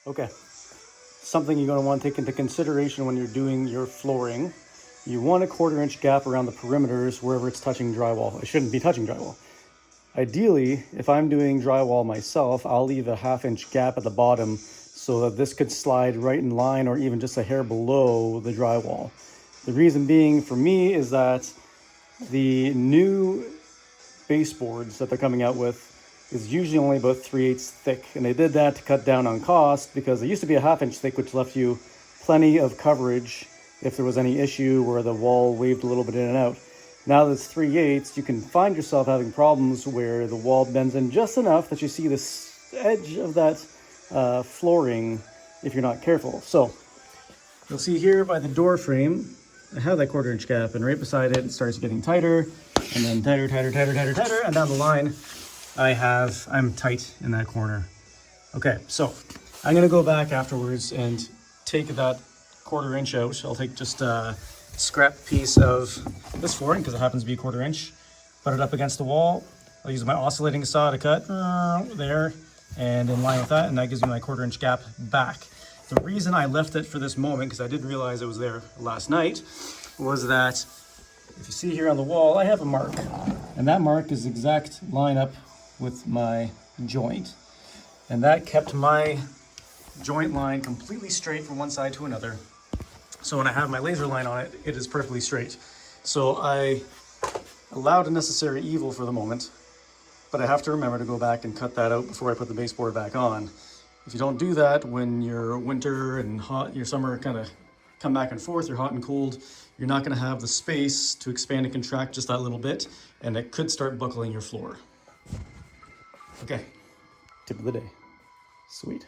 Okay, something you're going to want to take into consideration when you're doing your flooring. You want a 1/4 inch gap around the perimeters wherever it's touching drywall. It shouldn't be touching drywall. Ideally, if I'm doing drywall myself, I'll leave a 1/2 inch gap at the bottom so that this could slide right in line or even just a hair below the drywall. The reason being for me is that the new baseboards that they're coming out with is usually only about 3/8 thick, and they did that to cut down on cost because it used to be a 1/2 inch thick, which left you plenty of coverage if there was any issue where the wall waved a little bit in and out. Now that it's 3/8, you can find yourself having problems where the wall bends in just enough that you see this edge of that flooring if you're not careful. So you'll see here by the door frame, I have that 1/4 inch gap, and right beside it, it starts getting tighter, and then tighter, tighter, tighter, tighter, tighter, and down the line, I'm tight in that corner. Okay, so I'm gonna go back afterwards and take that 1/4 inch out. I'll take just a scrap piece of this flooring, because it happens to be a 1/4 inch, put it up against the wall. I'll use my oscillating saw to cut there, and in line with that, and that gives me my 1/4 inch gap back. The reason I left it for this moment, because I didn't realize it was there last night, was that if you see here on the wall, I have a mark, and that mark is exact line up with my joint, and that kept my joint line completely straight from one side to another. So when I have my laser line on it, it is perfectly straight. So I allowed a necessary evil for the moment, but I have to remember to go back and cut that out before I put the baseboard back on. If you don't do that, when your winter and your summer kind of come back and forth, you're hot and cold, you're not going to have the space to expand and contract just that little bit, and it could start buckling your floor. Okay, tip of the day. Sweet.